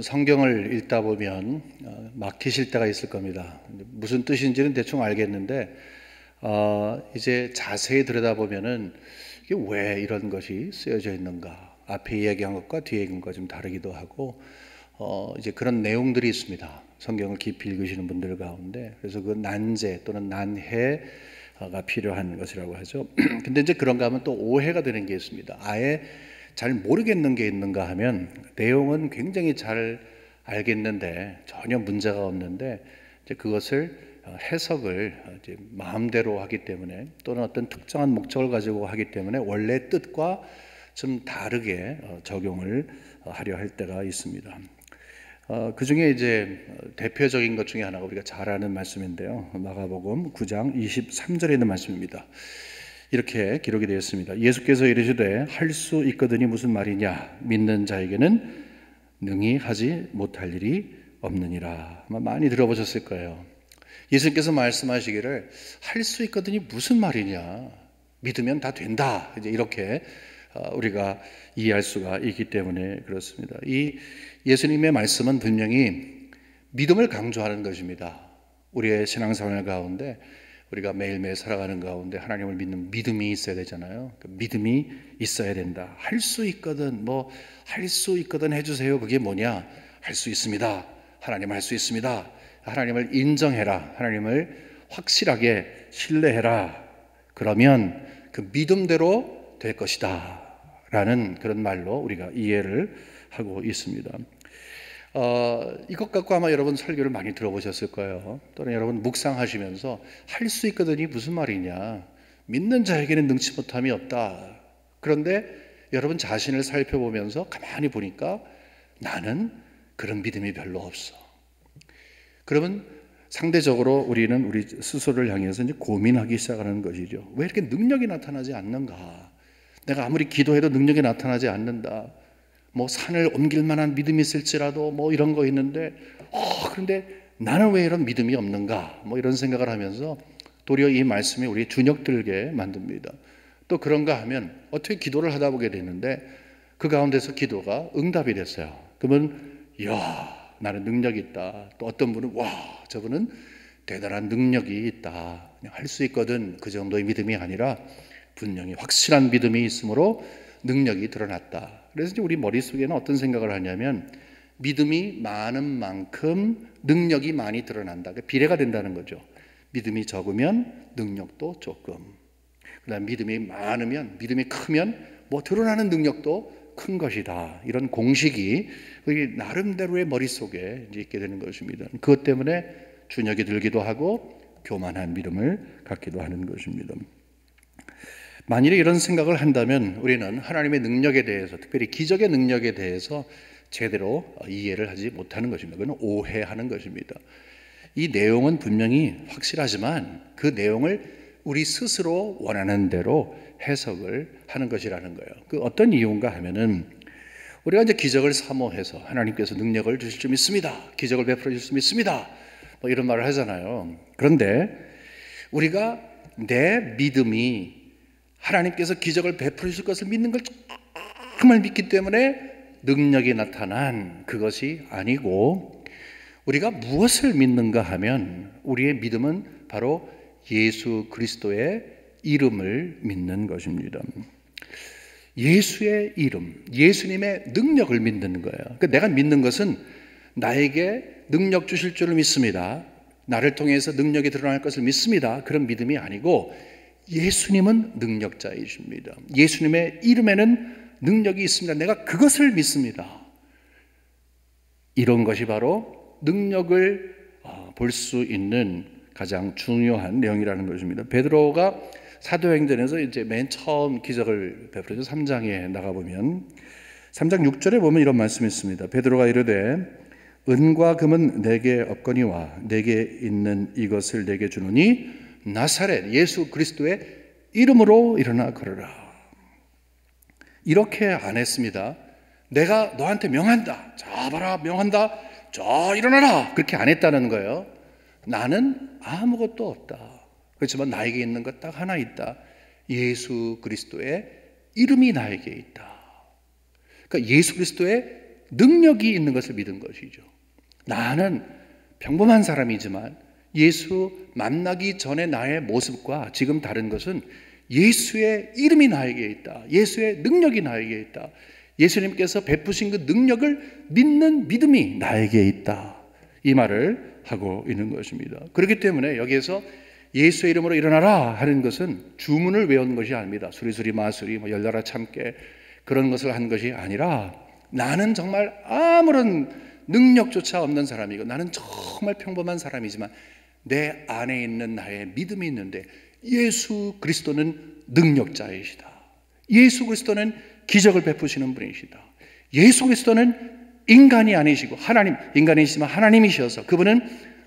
여러분 성경을 읽다 보면 막히실 때가 있을 겁니다. 무슨 뜻인지는 대충 알겠는데 이제 자세히 들여다보면은 이게 왜 이런 것이 쓰여져 있는가, 앞에 이야기한 것과 뒤에 얘기한 것과 좀 다르기도 하고 이제 그런 내용들이 있습니다. 성경을 깊이 읽으시는 분들 가운데. 그래서 그 난제 또는 난해가 필요한 것이라고 하죠. 근데 이제 그런가 하면 또 오해가 되는 게 있습니다. 아예 잘 모르겠는 게 있는가 하면 내용은 굉장히 잘 알겠는데 전혀 문제가 없는데 이제 그것을 해석을 이제 마음대로 하기 때문에 또는 어떤 특정한 목적을 가지고 하기 때문에 원래 뜻과 좀 다르게 적용을 하려 할 때가 있습니다. 그 중에 이제 대표적인 것 중에 하나가 우리가 잘 아는 말씀인데요. 마가복음 9장 23절에 있는 말씀입니다. 이렇게 기록이 되어 있습니다. 예수께서 이르시되 할 수 있거든이 무슨 말이냐, 믿는 자에게는 능히 하지 못할 일이 없느니라. 아마 많이 들어보셨을 거예요. 예수님께서 말씀하시기를 할 수 있거든이 무슨 말이냐, 믿으면 다 된다, 이제 이렇게 우리가 이해할 수가 있기 때문에 그렇습니다. 이 예수님의 말씀은 분명히 믿음을 강조하는 것입니다. 우리의 신앙생활 가운데 우리가 매일매일 살아가는 가운데 하나님을 믿는 믿음이 있어야 되잖아요. 그 믿음이 있어야 된다. 할 수 있거든, 할 수 있거든 해주세요. 그게 뭐냐? 할 수 있습니다. 하나님 할 수 있습니다. 하나님을 인정해라. 하나님을 확실하게 신뢰해라. 그러면 그 믿음대로 될 것이다 라는 그런 말로 우리가 이해를 하고 있습니다. 이것 갖고 아마 여러분 설교를 많이 들어보셨을 거예요. 또는 여러분 묵상하시면서 할 수 있거든이 무슨 말이냐, 믿는 자에게는 능치 못함이 없다. 그런데 여러분 자신을 살펴보면서 가만히 보니까 나는 그런 믿음이 별로 없어. 그러면 상대적으로 우리는 우리 스스로를 향해서 이제 고민하기 시작하는 것이죠. 왜 이렇게 능력이 나타나지 않는가? 내가 아무리 기도해도 능력이 나타나지 않는다. 산을 옮길 만한 믿음이 있을지라도 이런 거 있는데 그런데 나는 왜 이런 믿음이 없는가, 이런 생각을 하면서 도리어 이 말씀이 우리 주눅들게 만듭니다. 또 그런가 하면 어떻게 기도를 하다 보게 되는데 그 가운데서 기도가 응답이 됐어요. 그러면 이야, 나는 능력이 있다. 또 어떤 분은 와, 저분은 대단한 능력이 있다, 그냥 할 수 있거든, 그 정도의 믿음이 아니라 분명히 확실한 믿음이 있으므로 능력이 드러났다. 그래서 이제 우리 머릿속에는 어떤 생각을 하냐면 믿음이 많은 만큼 능력이 많이 드러난다. 비례가 된다는 거죠. 믿음이 적으면 능력도 조금, 그다음 믿음이 많으면, 믿음이 크면 드러나는 능력도 큰 것이다. 이런 공식이 나름대로의 머릿속에 이제 있게 되는 것입니다. 그것 때문에 주눅이 들기도 하고 교만한 믿음을 갖기도 하는 것입니다. 만일에 이런 생각을 한다면 우리는 하나님의 능력에 대해서, 특별히 기적의 능력에 대해서 제대로 이해를 하지 못하는 것입니다. 그건 오해하는 것입니다. 이 내용은 분명히 확실하지만 그 내용을 우리 스스로 원하는 대로 해석을 하는 것이라는 거예요. 그 어떤 이유인가 하면은 우리가 이제 기적을 사모해서 하나님께서 능력을 주실 줄 믿습니다, 기적을 베풀어 주실 줄 믿습니다, 이런 말을 하잖아요. 그런데 우리가 내 믿음이 하나님께서 기적을 베풀어 주실 것을 믿는 걸 정말 믿기 때문에 능력이 나타난 그것이 아니고, 우리가 무엇을 믿는가 하면 우리의 믿음은 바로 예수 그리스도의 이름을 믿는 것입니다. 예수의 이름, 예수님의 능력을 믿는 거예요. 그러니까 내가 믿는 것은 나에게 능력 주실 줄을 믿습니다, 나를 통해서 능력이 드러날 것을 믿습니다, 그런 믿음이 아니고 예수님은 능력자이십니다. 예수님의 이름에는 능력이 있습니다, 내가 그것을 믿습니다. 이런 것이 바로 능력을 볼 수 있는 가장 중요한 내용이라는 것입니다. 베드로가 사도행전에서 이제 맨 처음 기적을 베풀어서 3장에 나가보면 3장 6절에 보면 이런 말씀이 있습니다. 베드로가 이르되 은과 금은 내게 없거니와 내게 있는 이것을 내게 주노니 나사렛 예수 그리스도의 이름으로 일어나 걸으라. 이렇게 안 했습니다. 내가 너한테 명한다, 자 봐라 명한다, 자 일어나라, 그렇게 안 했다는 거예요. 나는 아무것도 없다. 그렇지만 나에게 있는 것 딱 하나 있다. 예수 그리스도의 이름이 나에게 있다. 그러니까 예수 그리스도의 능력이 있는 것을 믿은 것이죠. 나는 평범한 사람이지만 예수 만나기 전에 나의 모습과 지금 다른 것은 예수의 이름이 나에게 있다. 예수의 능력이 나에게 있다. 예수님께서 베푸신 그 능력을 믿는 믿음이 나에게 있다. 이 말을 하고 있는 것입니다. 그렇기 때문에 여기에서 예수의 이름으로 일어나라 하는 것은 주문을 외운 것이 아닙니다. 수리수리 마수리 열려라 참깨 그런 것을 한 것이 아니라 나는 정말 아무런 능력조차 없는 사람이고 나는 정말 평범한 사람이지만 내 안에 있는 나의 믿음이 있는데 예수 그리스도는 능력자이시다. 예수 그리스도는 기적을 베푸시는 분이시다. 예수 그리스도는 인간이 아니시고 인간이시지만 하나님이셔서 그분은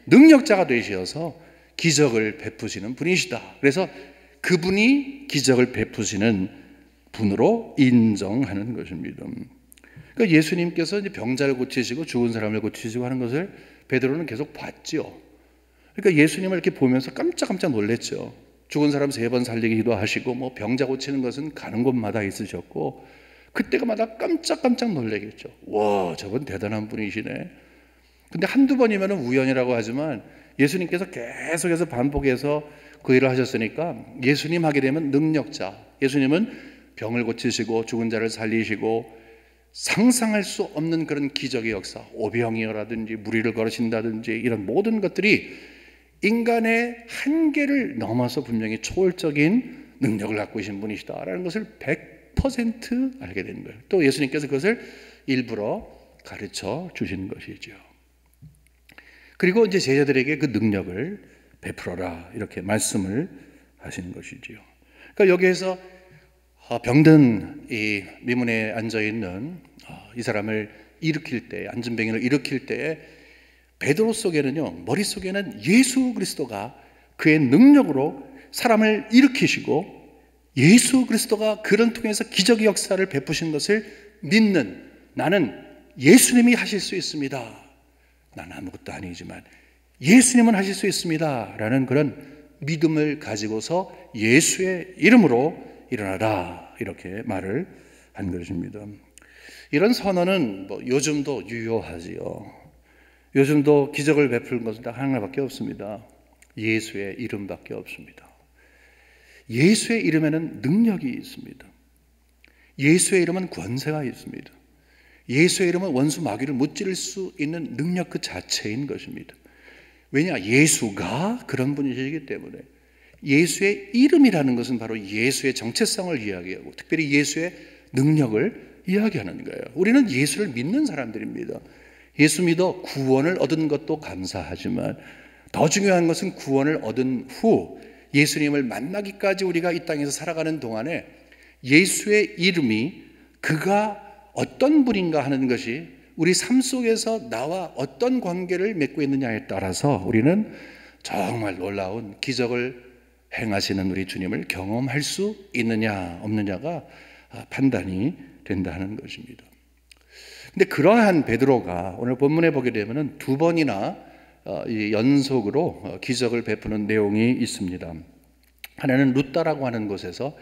능력자가 되셔서 기적을 베푸시는 분이시다. 그래서 그분이 기적을 베푸시는 분으로 인정하는 것입니다. 그러니까 예수님께서 이제 병자를 고치시고 죽은 사람을 고치시고 하는 것을 베드로는 계속 봤죠. 그러니까 예수님을 이렇게 보면서 깜짝깜짝 놀랐죠. 죽은 사람 3번 살리기 기도하시고 병자 고치는 것은 가는 곳마다 있으셨고 그때마다 깜짝깜짝 놀라겠죠. 와, 저분 대단한 분이시네. 근데 한두 번이면 우연이라고 하지만 예수님께서 계속해서 반복해서 그 일을 하셨으니까 예수님 하게 되면 능력자, 예수님은 병을 고치시고 죽은 자를 살리시고 상상할 수 없는 그런 기적의 역사, 오병이어라든지 무리를 걸으신다든지 이런 모든 것들이 인간의 한계를 넘어서 분명히 초월적인 능력을 갖고 계신 분이시다라는 것을 100% 알게 되는 거예요. 또 예수님께서 그것을 일부러 가르쳐 주시는 것이죠. 그리고 이제 제자들에게 그 능력을 베풀어라 이렇게 말씀을 하시는 것이지요. 그러니까 여기에서 병든 이 미문에 앉아 있는 이 사람을 일으킬 때, 앉은 병인을 일으킬 때에 베드로 속에는요, 머릿속에는 예수 그리스도가 그의 능력으로 사람을 일으키시고 예수 그리스도가 그런 통해서 기적의 역사를 베푸신 것을 믿는, 나는 예수님이 하실 수 있습니다. 나는 아무것도 아니지만 예수님은 하실 수 있습니다 라는 그런 믿음을 가지고서 예수의 이름으로 일어나라 이렇게 말을 한 것입니다. 이런 선언은 요즘도 유효하지요. 요즘도 기적을 베푸는 것은 딱 하나밖에 없습니다. 예수의 이름밖에 없습니다. 예수의 이름에는 능력이 있습니다. 예수의 이름은 권세가 있습니다. 예수의 이름은 원수 마귀를 무찌를 수 있는 능력 그 자체인 것입니다. 왜냐? 예수가 그런 분이시기 때문에. 예수의 이름이라는 것은 바로 예수의 정체성을 이야기하고 특별히 예수의 능력을 이야기하는 거예요. 우리는 예수를 믿는 사람들입니다. 예수 믿어 구원을 얻은 것도 감사하지만 더 중요한 것은 구원을 얻은 후 예수님을 만나기까지 우리가 이 땅에서 살아가는 동안에 예수의 이름이 그가 어떤 분인가 하는 것이 우리 삶 속에서 나와 어떤 관계를 맺고 있느냐에 따라서 우리는 정말 놀라운 기적을 행하시는 우리 주님을 경험할 수 있느냐 없느냐가 판단이 된다는 것입니다. 근데 그러한 베드로가 오늘 본문에 보게 되면은 2번이나 연속으로 기적을 베푸는 내용이 있습니다. 하나는 루다라고 하는 곳에서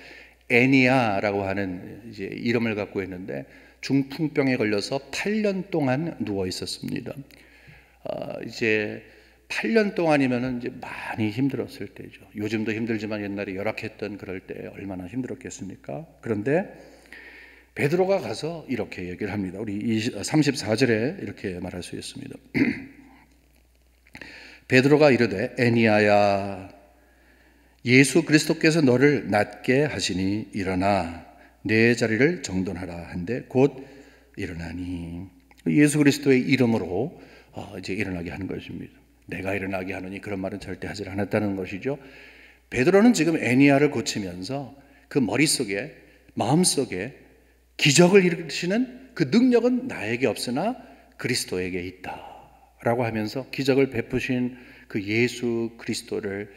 애니아라고 하는 이제 이름을 갖고 있는데 중풍병에 걸려서 8년 동안 누워 있었습니다. 이제 8년 동안이면은 이제 많이 힘들었을 때죠. 요즘도 힘들지만 옛날에 열악했던 그럴 때 얼마나 힘들었겠습니까? 그런데 베드로가 가서 이렇게 얘기를 합니다. 우리 34절에 이렇게 말할 수 있습니다. 베드로가 이르되 애니아야 예수 그리스도께서 너를 낫게 하시니 일어나 내 자리를 정돈하라 한데 곧 일어나니 예수 그리스도의 이름으로 이제 일어나게 하는 것입니다. 내가 일어나게 하느니 그런 말은 절대 하지 않았다는 것이죠. 베드로는 지금 애니아를 고치면서 그 머릿속에 마음속에 기적을 일으키시는 그 능력은 나에게 없으나 그리스도에게 있다라고 하면서 기적을 베푸신 그 예수 그리스도를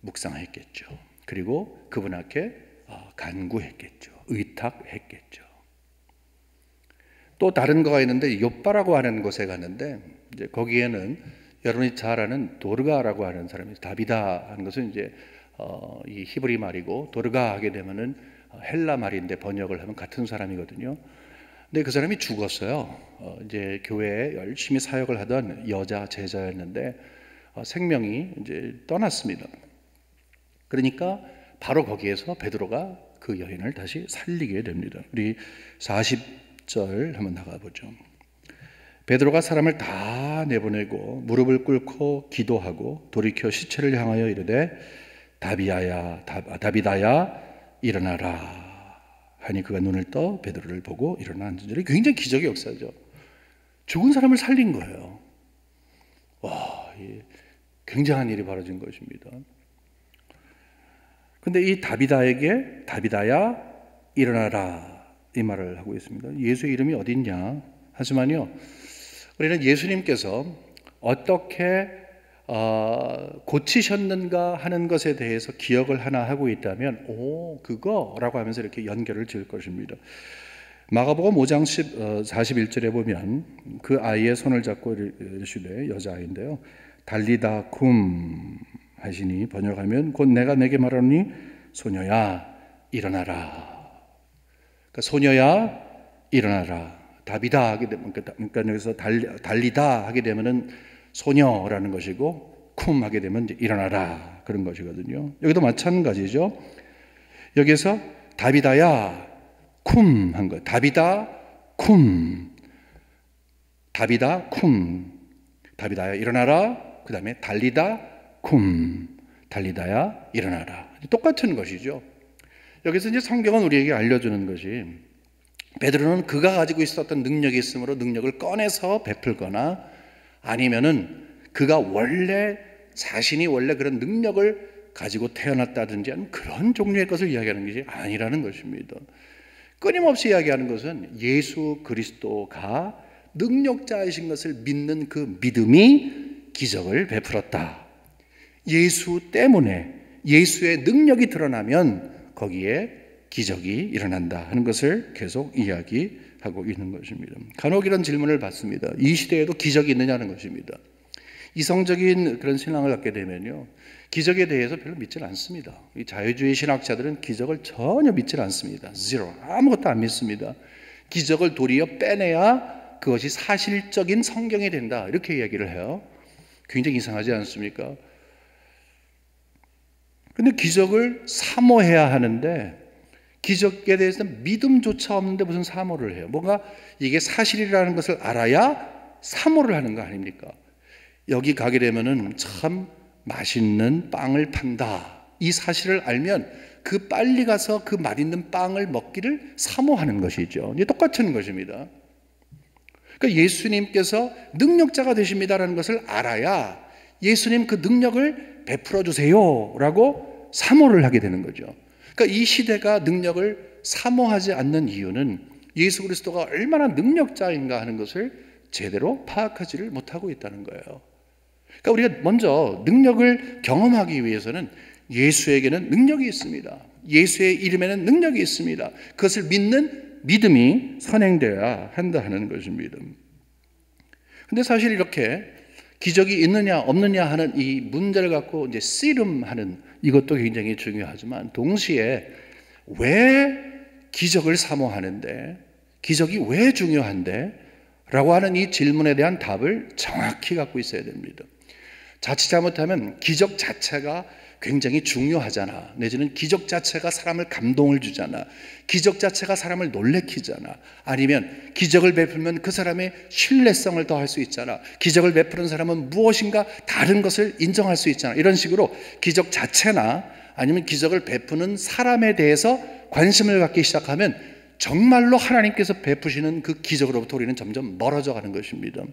묵상했겠죠. 그리고 그분 앞에 간구했겠죠. 의탁했겠죠. 또 다른 거가 있는데 욥바라고 하는 곳에 갔는데 이제 거기에는 여러분이 잘 아는 도르가라고 하는 사람이 다비다 하는 것은 이제 이 히브리 말이고 도르가 하게 되면은 헬라 말인데 번역을 하면 같은 사람이거든요. 근데 그 사람이 죽었어요. 이제 교회에 열심히 사역을 하던 여자 제자였는데 생명이 이제 떠났습니다. 그러니까 바로 거기에서 베드로가 그 여인을 다시 살리게 됩니다. 우리 40절 한번 나가보죠. 베드로가 사람을 다 내보내고 무릎을 꿇고 기도하고 돌이켜 시체를 향하여 이르되 다비다야 일어나라 하니 그가 눈을 떠 베드로를 보고 일어나 앉은 줄이 굉장히 기적의 역사죠. 죽은 사람을 살린 거예요. 와, 굉장한 일이 벌어진 것입니다. 근데 이 다비다야 일어나라 이 말을 하고 있습니다. 예수의 이름이 어디 있냐? 하지만요, 우리는 예수님께서 어떻게 고치셨는가 하는 것에 대해서 기억을 하나 하고 있다면 그거라고 하면서 이렇게 연결을 지을 것입니다. 마가복음 5장 41절에 보면 그 아이의 손을 잡고 이르시되, 여자아이인데요, 달리다 쿰 하시니 번역하면 곧 내가 내게 말하노니 소녀야 일어나라. 그러니까 소녀야 일어나라. 다비다 하게 되면, 그러니까 여기서 달리다 하게 되면은 소녀라는 것이고 쿰 하게 되면 이제 일어나라 그런 것이거든요. 여기도 마찬가지죠. 여기서 다비다야 쿰 한 거. 다비다 쿰. 다비다야 일어나라. 그 다음에 달리다 쿰. 달리다야 일어나라. 똑같은 것이죠. 여기서 이제 성경은 우리에게 알려주는 것이, 베드로는 그가 가지고 있었던 능력이 있으므로 능력을 꺼내서 베풀거나 아니면은 그가 자신이 원래 그런 능력을 가지고 태어났다든지 하는 그런 종류의 것을 이야기하는 것이 아니라는 것입니다. 끊임없이 이야기하는 것은 예수 그리스도가 능력자이신 것을 믿는 그 믿음이 기적을 베풀었다. 예수 때문에 예수의 능력이 드러나면 거기에 기적이 일어난다 하는 것을 계속 이야기하고 있는 것입니다. 간혹 이런 질문을 받습니다. 이 시대에도 기적이 있느냐는 것입니다. 이성적인 그런 신앙을 갖게 되면요, 기적에 대해서 별로 믿지는 않습니다. 이 자유주의 신학자들은 기적을 전혀 믿지 않습니다. 제로, 아무것도 안 믿습니다. 기적을 도리어 빼내야 그것이 사실적인 성경이 된다, 이렇게 이야기를 해요. 굉장히 이상하지 않습니까? 근데 기적을 사모해야 하는데 기적에 대해서는 믿음조차 없는데 무슨 사모를 해요? 뭔가 이게 사실이라는 것을 알아야 사모를 하는 거 아닙니까? 여기 가게 되면은 참 맛있는 빵을 판다, 이 사실을 알면 그 빨리 가서 그 맛있는 빵을 먹기를 사모하는 것이죠. 이게 똑같은 것입니다. 그러니까 예수님께서 능력자가 되십니다라는 것을 알아야 예수님 그 능력을 베풀어 주세요 라고 사모를 하게 되는 거죠. 그러니까 이 시대가 능력을 사모하지 않는 이유는 예수 그리스도가 얼마나 능력자인가 하는 것을 제대로 파악하지를 못하고 있다는 거예요. 그러니까 우리가 먼저 능력을 경험하기 위해서는 예수에게는 능력이 있습니다. 예수의 이름에는 능력이 있습니다. 그것을 믿는 믿음이 선행되어야 한다 하는 것입니다. 근데 사실 이렇게 기적이 있느냐 없느냐 하는 이 문제를 갖고 이제 씨름하는 이것도 굉장히 중요하지만, 동시에 왜 기적을 사모하는데, 기적이 왜 중요한데? 라고 하는 이 질문에 대한 답을 정확히 갖고 있어야 됩니다. 자칫 잘못하면 기적 자체가 굉장히 중요하잖아, 내지는 기적 자체가 사람을 감동을 주잖아, 기적 자체가 사람을 놀래키잖아, 아니면 기적을 베풀면 그 사람의 신뢰성을 더할 수 있잖아, 기적을 베푸는 사람은 무엇인가 다른 것을 인정할 수 있잖아, 이런 식으로 기적 자체나 아니면 기적을 베푸는 사람에 대해서 관심을 갖기 시작하면 정말로 하나님께서 베푸시는 그 기적으로부터 우리는 점점 멀어져 가는 것입니다.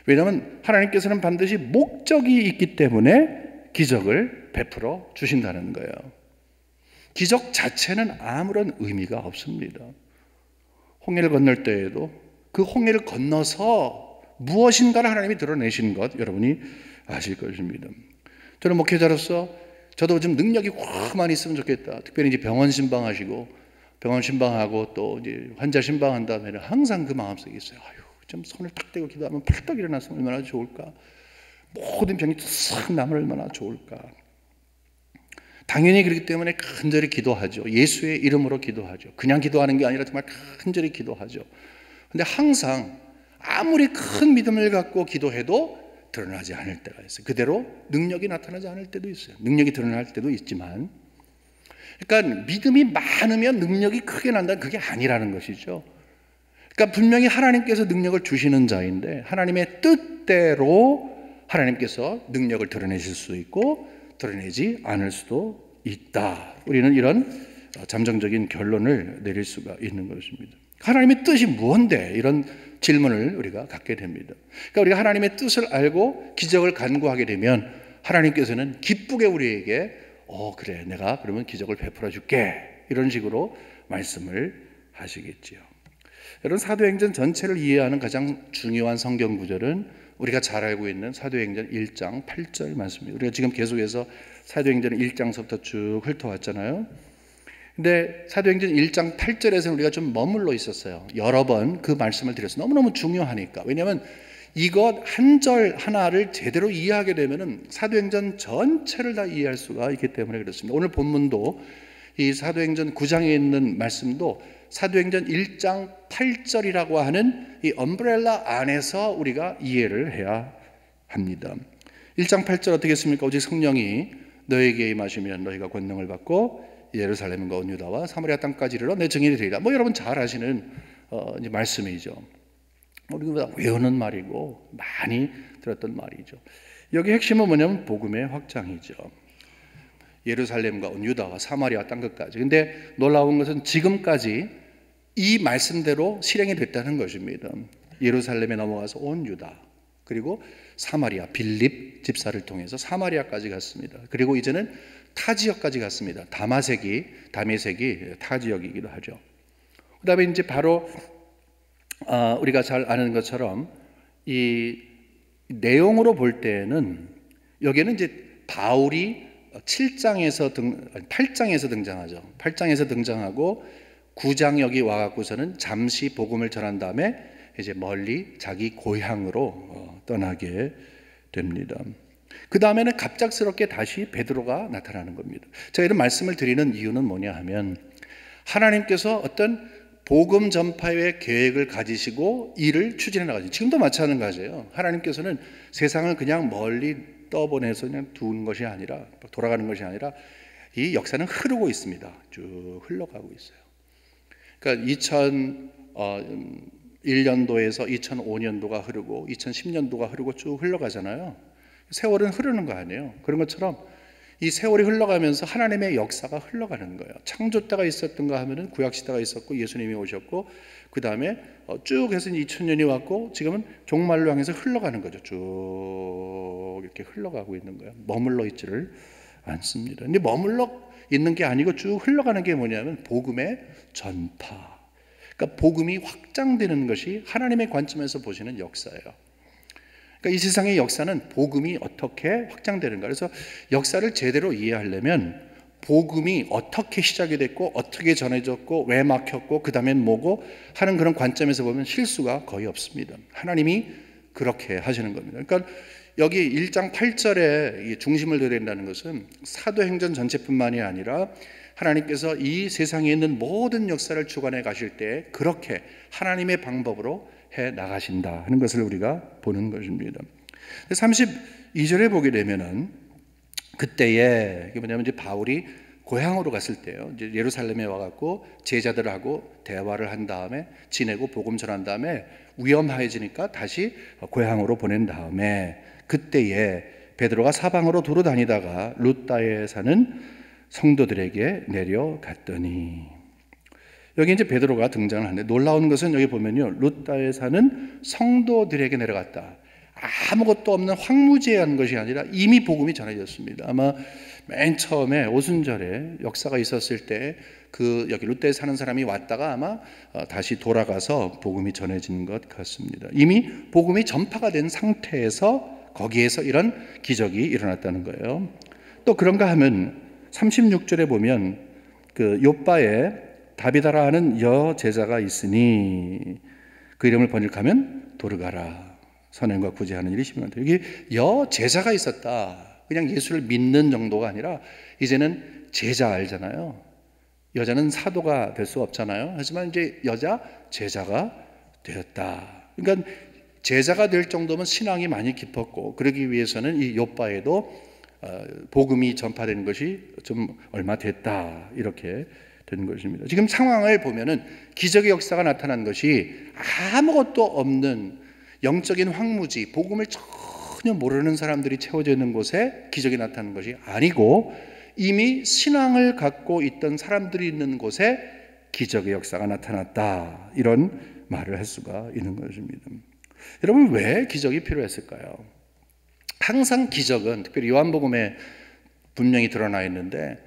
왜냐하면 하나님께서는 반드시 목적이 있기 때문에 기적을 베풀어 주신다는 거예요. 기적 자체는 아무런 의미가 없습니다. 홍해를 건널 때에도 그 홍해를 건너서 무엇인가를 하나님이 드러내신 것 여러분이 아실 것입니다. 저는 목회자로서 저도 좀 능력이 확 많이 있으면 좋겠다. 특별히 이제 병원 신방하시고 병원 신방하고 또 이제 환자 신방한 다음에는 항상 그 마음속에 있어요. 좀 손을 탁 대고 기도하면 펄떡 일어나서 얼마나 좋을까. 모든 병이 싹 나면 얼마나 좋을까. 당연히 그렇기 때문에 간절히 기도하죠. 예수의 이름으로 기도하죠. 그냥 기도하는 게 아니라 정말 간절히 기도하죠. 근데 항상 아무리 큰 믿음을 갖고 기도해도 드러나지 않을 때가 있어요. 그대로 능력이 나타나지 않을 때도 있어요. 능력이 드러날 때도 있지만, 그러니까 믿음이 많으면 능력이 크게 난다는 그게 아니라는 것이죠. 그러니까 분명히 하나님께서 능력을 주시는 자인데 하나님의 뜻대로 하나님께서 능력을 드러내실 수 있고 드러내지 않을 수도 있다. 우리는 이런 잠정적인 결론을 내릴 수가 있는 것입니다. 하나님의 뜻이 무언데? 이런 질문을 우리가 갖게 됩니다. 그러니까 우리가 하나님의 뜻을 알고 기적을 간구하게 되면 하나님께서는 기쁘게 우리에게 그래, 내가 그러면 기적을 베풀어 줄게, 이런 식으로 말씀을 하시겠지요. 여러분, 사도행전 전체를 이해하는 가장 중요한 성경 구절은 우리가 잘 알고 있는 사도행전 1장 8절 말씀입니다. 우리가 지금 계속해서 사도행전 1장서부터 쭉 훑어왔잖아요. 근데 사도행전 1장 8절에서는 우리가 좀 머물러 있었어요. 여러 번 그 말씀을 드려서 너무너무 중요하니까. 왜냐하면 이것 한 절 하나를 제대로 이해하게 되면은 사도행전 전체를 다 이해할 수가 있기 때문에 그렇습니다. 오늘 본문도 이 사도행전 9장에 있는 말씀도 사도행전 1장 8절이라고 하는 이 엄브렐라 안에서 우리가 이해를 해야 합니다. 1장 8절 어떻게 했습니까? 오직 성령이 너에게 임하시면 너희가 권능을 받고 예루살렘과 온 유다와 사마리아 땅까지 이르러 내 증인이 되리라. 여러분 잘 아시는 이제 말씀이죠. 우리가 외우는 말이고 많이 들었던 말이죠. 여기 핵심은 뭐냐면 복음의 확장이죠. 예루살렘과 온 유다와 사마리아 땅 끝까지. 근데 놀라운 것은 지금까지 이 말씀대로 실행이 됐다는 것입니다. 예루살렘에 넘어가서 온 유다, 그리고 사마리아, 빌립 집사를 통해서 사마리아까지 갔습니다. 그리고 이제는 타 지역까지 갔습니다. 다메섹이 타 지역이기도 하죠. 그 다음에 이제 바로 우리가 잘 아는 것처럼 이 내용으로 볼 때는 여기는 이제 바울이 8장에서 등장하죠. 8장에서 등장하고 9장 여기 와갖고서는 잠시 복음을 전한 다음에 이제 멀리 자기 고향으로 떠나게 됩니다. 그 다음에는 갑작스럽게 다시 베드로가 나타나는 겁니다. 제가 이런 말씀을 드리는 이유는 뭐냐 하면 하나님께서 어떤 복음 전파의 계획을 가지시고 일을 추진해 나가죠. 지금도 마찬가지예요. 하나님께서는 세상을 그냥 멀리 떠보내서 그냥 두는 것이 아니라, 돌아가는 것이 아니라 이 역사는 흐르고 있습니다. 쭉 흘러가고 있어요. 그러니까 2001년도에서 2005년도가 흐르고 2010년도가 흐르고 쭉 흘러가잖아요. 세월은 흐르는 거 아니에요. 그런 것처럼 이 세월이 흘러가면서 하나님의 역사가 흘러가는 거예요. 창조 때가 있었던가 하면은 구약 시대가 있었고 예수님이 오셨고 그 다음에 쭉 해서 2000년이 왔고 지금은 종말로 향해서 흘러가는 거죠. 쭉 이렇게 흘러가고 있는 거예요. 머물러 있지를 않습니다. 근데 머물러 있는 게 아니고 쭉 흘러가는 게 뭐냐면 복음의 전파. 그러니까 복음이 확장되는 것이 하나님의 관점에서 보시는 역사예요. 그러니까 이 세상의 역사는 복음이 어떻게 확장되는가. 그래서 역사를 제대로 이해하려면 복음이 어떻게 시작이 됐고 어떻게 전해졌고 왜 막혔고 그 다음엔 뭐고 하는 그런 관점에서 보면 실수가 거의 없습니다. 하나님이 그렇게 하시는 겁니다. 그러니까 여기 1장 8절에 중심을 둬야 된다는 것은 사도행전 전체뿐만이 아니라 하나님께서 이 세상에 있는 모든 역사를 주관해 가실 때 그렇게 하나님의 방법으로 해 나가신다 하는 것을 우리가 보는 것입니다. 32절에 보게 되면은 그때에 이게 뭐냐면 이제 바울이 고향으로 갔을 때요. 이제 예루살렘에 와갖고 제자들하고 대화를 한 다음에 지내고 복음 전한 다음에 위험해지니까 다시 고향으로 보낸 다음에 그때에 베드로가 사방으로 두루 다니다가 룻다에 사는 성도들에게 내려갔더니 여기 이제 베드로가 등장을 하는데 놀라운 것은 여기 보면요. 룻다에 사는 성도들에게 내려갔다. 아무것도 없는 황무지한 것이 아니라 이미 복음이 전해졌습니다. 아마 맨 처음에 오순절에 역사가 있었을 때 그 여기 룻다에 사는 사람이 왔다가 아마 다시 돌아가서 복음이 전해진 것 같습니다. 이미 복음이 전파가 된 상태에서 거기에서 이런 기적이 일어났다는 거예요. 또 그런가 하면 36절에 보면 그 요바에 다비다라 하는 여제자가 있으니 그 이름을 번역하면 도르가라. 선행과 구제하는 일이 심한다. 여기 여제자가 있었다. 그냥 예수를 믿는 정도가 아니라 이제는 제자 알잖아요. 여자는 사도가 될 수 없잖아요. 하지만 이제 여자 제자가 되었다. 그러니까 제자가 될 정도면 신앙이 많이 깊었고, 그러기 위해서는 이 요빠에도 복음이 전파되는 것이 좀 얼마 됐다, 이렇게 된 것입니다. 지금 상황을 보면은 기적의 역사가 나타난 것이 아무것도 없는 영적인 황무지, 복음을 전혀 모르는 사람들이 채워져 있는 곳에 기적이 나타나는 것이 아니고, 이미 신앙을 갖고 있던 사람들이 있는 곳에 기적의 역사가 나타났다, 이런 말을 할 수가 있는 것입니다. 여러분, 왜 기적이 필요했을까요? 항상 기적은, 특별히 요한복음에 분명히 드러나 있는데,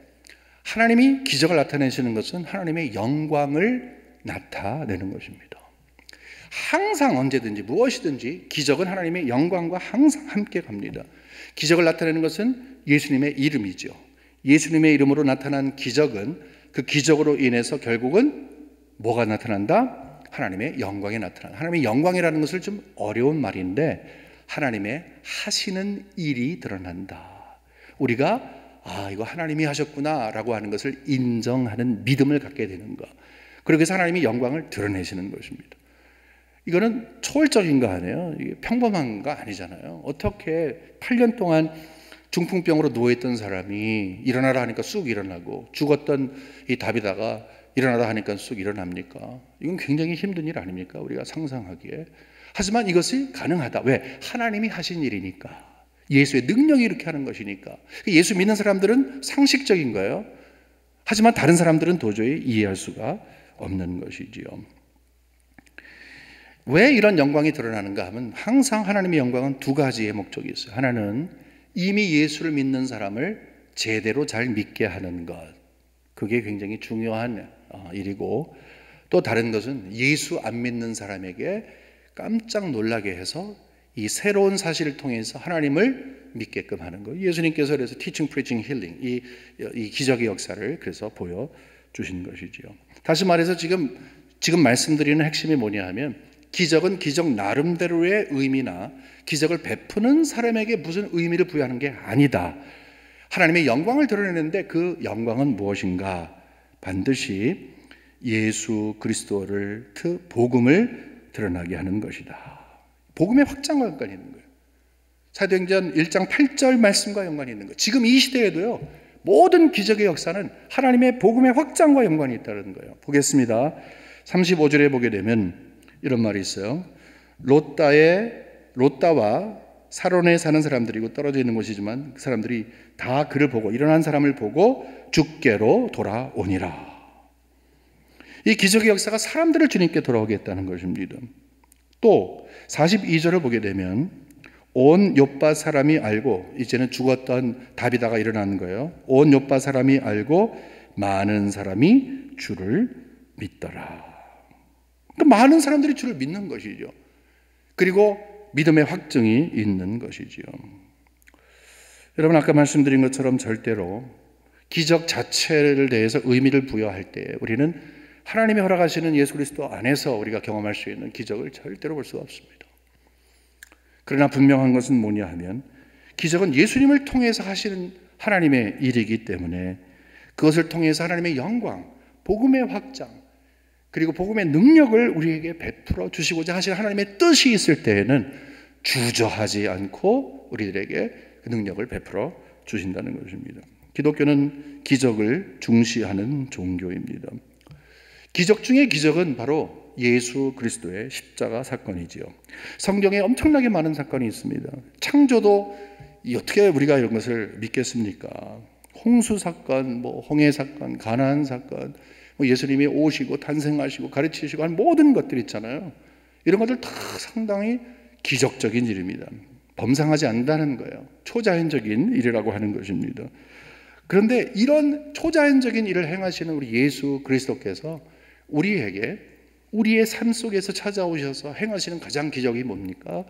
하나님이 기적을 나타내시는 것은 하나님의 영광을 나타내는 것입니다. 항상 언제든지 무엇이든지 기적은 하나님의 영광과 항상 함께 갑니다. 기적을 나타내는 것은 예수님의 이름이죠. 예수님의 이름으로 나타난 기적은, 그 기적으로 인해서 결국은 뭐가 나타난다? 하나님의 영광이 나타난다. 하나님의 영광이라는 것을 좀 어려운 말인데, 하나님의 하시는 일이 드러난다. 우리가 이거 하나님이 하셨구나 라고 하는 것을 인정하는 믿음을 갖게 되는 것, 그렇게 해서 하나님이 영광을 드러내시는 것입니다. 이거는 초월적인 거 아니에요. 이게 평범한 거 아니잖아요. 어떻게 8년 동안 중풍병으로 누워있던 사람이 일어나라 하니까 쑥 일어나고, 죽었던 이 다비다가 일어나라 하니까 쑥 일어납니까? 이건 굉장히 힘든 일 아닙니까? 우리가 상상하기에. 하지만 이것이 가능하다. 왜? 하나님이 하신 일이니까. 예수의 능력이 이렇게 하는 것이니까. 예수 믿는 사람들은 상식적인 거예요. 하지만 다른 사람들은 도저히 이해할 수가 없는 것이지요. 왜 이런 영광이 드러나는가 하면, 항상 하나님의 영광은 두 가지의 목적이 있어요. 하나는 이미 예수를 믿는 사람을 제대로 잘 믿게 하는 것, 그게 굉장히 중요한 일이고, 또 다른 것은 예수 안 믿는 사람에게 깜짝 놀라게 해서 이 새로운 사실을 통해서 하나님을 믿게끔 하는 거예요. 예수님께서 그래서 teaching, preaching, healing, 이 기적의 역사를 그래서 보여주신 것이지요. 다시 말해서 지금 말씀드리는 핵심이 뭐냐 하면, 기적은 기적 나름대로의 의미나 기적을 베푸는 사람에게 무슨 의미를 부여하는 게 아니다. 하나님의 영광을 드러내는데 그 영광은 무엇인가? 반드시 예수 그리스도를, 그 복음을 드러나게 하는 것이다. 복음의 확장과 연관이 있는 거예요. 사도행전 1장 8절 말씀과 연관이 있는 거예요. 지금 이 시대에도요, 모든 기적의 역사는 하나님의 복음의 확장과 연관이 있다는 거예요. 보겠습니다. 35절에 보게 되면 이런 말이 있어요. 롯다와 사론에 사는 사람들이고 떨어져 있는 곳이지만, 그 사람들이 다 그를 보고, 일어난 사람을 보고 주께로 돌아오니라. 이 기적의 역사가 사람들을 주님께 돌아오게 했다는 것입니다. 또 42절을 보게 되면 온 요빠 사람이 알고, 이제는 죽었던 다비다가 일어나는 거예요. 온 요빠 사람이 알고 많은 사람이 주를 믿더라. 그러니까 많은 사람들이 주를 믿는 것이죠. 그리고 믿음의 확증이 있는 것이죠. 여러분, 아까 말씀드린 것처럼 절대로 기적 자체를 대해서 의미를 부여할 때 우리는 하나님이 허락하시는 예수 그리스도 안에서 우리가 경험할 수 있는 기적을 절대로 볼 수가 없습니다. 그러나 분명한 것은 뭐냐 하면, 기적은 예수님을 통해서 하시는 하나님의 일이기 때문에 그것을 통해서 하나님의 영광, 복음의 확장, 그리고 복음의 능력을 우리에게 베풀어 주시고자 하시는 하나님의 뜻이 있을 때에는 주저하지 않고 우리들에게 그 능력을 베풀어 주신다는 것입니다. 기독교는 기적을 중시하는 종교입니다. 기적 중의 기적은 바로 예수 그리스도의 십자가 사건이지요. 성경에 엄청나게 많은 사건이 있습니다. 창조도 어떻게 우리가 이런 것을 믿겠습니까? 홍수 사건, 홍해 사건, 가나안 사건, 예수님이 오시고 탄생하시고 가르치시고 한 모든 것들 있잖아요. 이런 것들 다 상당히 기적적인 일입니다. 범상하지 않는다는 거예요. 초자연적인 일이라고 하는 것입니다. 그런데 이런 초자연적인 일을 행하시는 우리 예수 그리스도께서 우리에게 우리의 삶 속에서 찾아오셔서 행하시는 가장 기적이 뭡니까?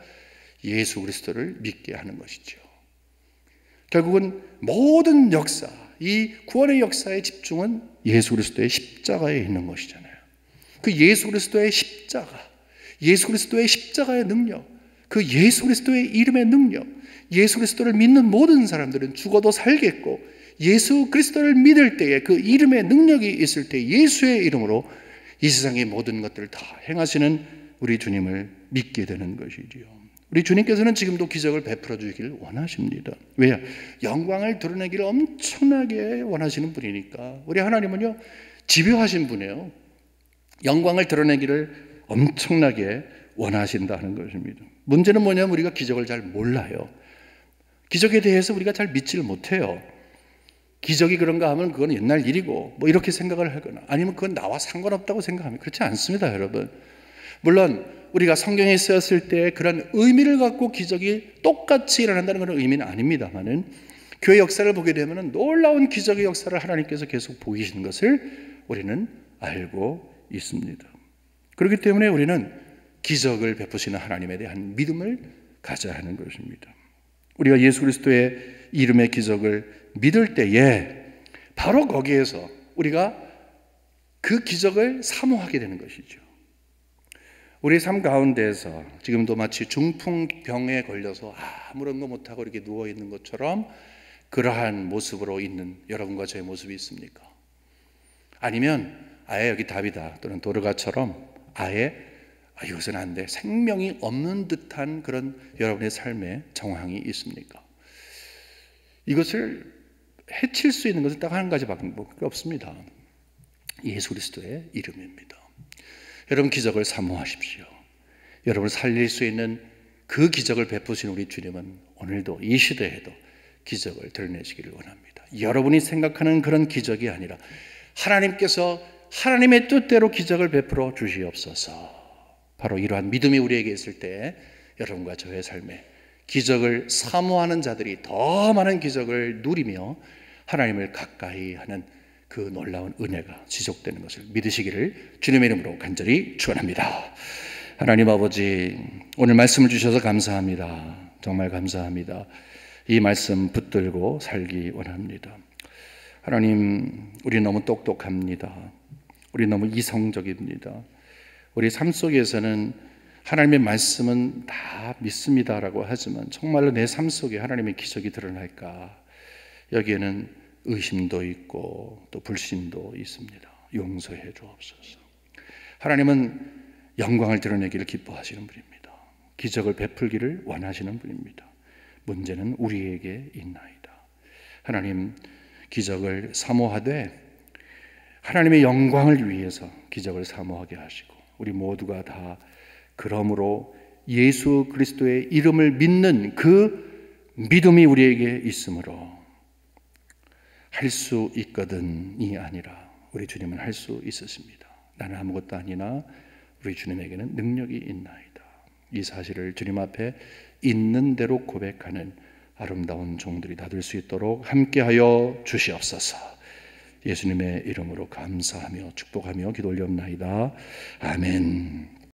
예수 그리스도를 믿게 하는 것이죠. 결국은 모든 역사, 이 구원의 역사의 집중은 예수 그리스도의 십자가에 있는 것이잖아요. 그 예수 그리스도의 십자가, 예수 그리스도의 십자가의 능력, 그 예수 그리스도의 이름의 능력, 예수 그리스도를 믿는 모든 사람들은 죽어도 살겠고 예수 그리스도를 믿을 때에 그 이름의 능력이 있을 때 예수의 이름으로 이 세상의 모든 것들을 다 행하시는 우리 주님을 믿게 되는 것이지요. 우리 주님께서는 지금도 기적을 베풀어 주기를 원하십니다. 왜요? 영광을 드러내기를 엄청나게 원하시는 분이니까. 우리 하나님은요, 집요하신 분이에요. 영광을 드러내기를 엄청나게 원하신다는 것입니다. 문제는 뭐냐면 우리가 기적을 잘 몰라요. 기적에 대해서 우리가 잘 믿지를 못해요. 기적이 그런가 하면 그건 옛날 일이고 뭐 이렇게 생각을 하거나 아니면 그건 나와 상관없다고 생각합니다. 그렇지 않습니다, 여러분. 물론 우리가 성경에 쓰였을 때 그런 의미를 갖고 기적이 똑같이 일어난다는 그런 의미는 아닙니다만은 교회 역사를 보게 되면 놀라운 기적의 역사를 하나님께서 계속 보이시는 것을 우리는 알고 있습니다. 그렇기 때문에 우리는 기적을 베푸시는 하나님에 대한 믿음을 가져야 하는 것입니다. 우리가 예수 그리스도의 이름의 기적을 믿을 때에 바로 거기에서 우리가 그 기적을 사모하게 되는 것이죠. 우리 삶 가운데에서 지금도 마치 중풍병에 걸려서 아무런 거 못하고 이렇게 누워있는 것처럼 그러한 모습으로 있는 여러분과 저의 모습이 있습니까? 아니면 아예 여기 다비다 또는 도르가처럼 아예 이것은 안 돼, 생명이 없는 듯한 그런 여러분의 삶의 정황이 있습니까? 이것을 해칠 수 있는 것은 딱 한 가지 방법밖에 없습니다. 예수 그리스도의 이름입니다. 여러분 기적을 사모하십시오. 여러분을 살릴 수 있는 그 기적을 베푸신 우리 주님은 오늘도 이 시대에도 기적을 드러내시기를 원합니다. 여러분이 생각하는 그런 기적이 아니라 하나님께서 하나님의 뜻대로 기적을 베풀어 주시옵소서. 바로 이러한 믿음이 우리에게 있을 때 여러분과 저의 삶에 기적을 사모하는 자들이 더 많은 기적을 누리며 하나님을 가까이 하는 그 놀라운 은혜가 지속되는 것을 믿으시기를 주님의 이름으로 간절히 축원합니다. 하나님 아버지, 오늘 말씀을 주셔서 감사합니다. 정말 감사합니다. 이 말씀 붙들고 살기 원합니다. 하나님, 우리 너무 똑똑합니다. 우리 너무 이성적입니다. 우리 삶 속에서는 하나님의 말씀은 다 믿습니다라고 하지만 정말로 내 삶 속에 하나님의 기적이 드러날까? 여기에는 의심도 있고 또 불신도 있습니다. 용서해 주옵소서. 하나님은 영광을 드러내기를 기뻐하시는 분입니다. 기적을 베풀기를 원하시는 분입니다. 문제는 우리에게 있나이다. 하나님, 기적을 사모하되 하나님의 영광을 위해서 기적을 사모하게 하시고 우리 모두가 다 그러므로 예수 그리스도의 이름을 믿는 그 믿음이 우리에게 있으므로 할 수 있거든이 아니라 우리 주님은 할 수 있으십니다. 나는 아무것도 아니나 우리 주님에게는 능력이 있나이다. 이 사실을 주님 앞에 있는 대로 고백하는 아름다운 종들이 다 될 수 있도록 함께하여 주시옵소서. 예수님의 이름으로 감사하며 축복하며 기도 올리옵나이다. 아멘.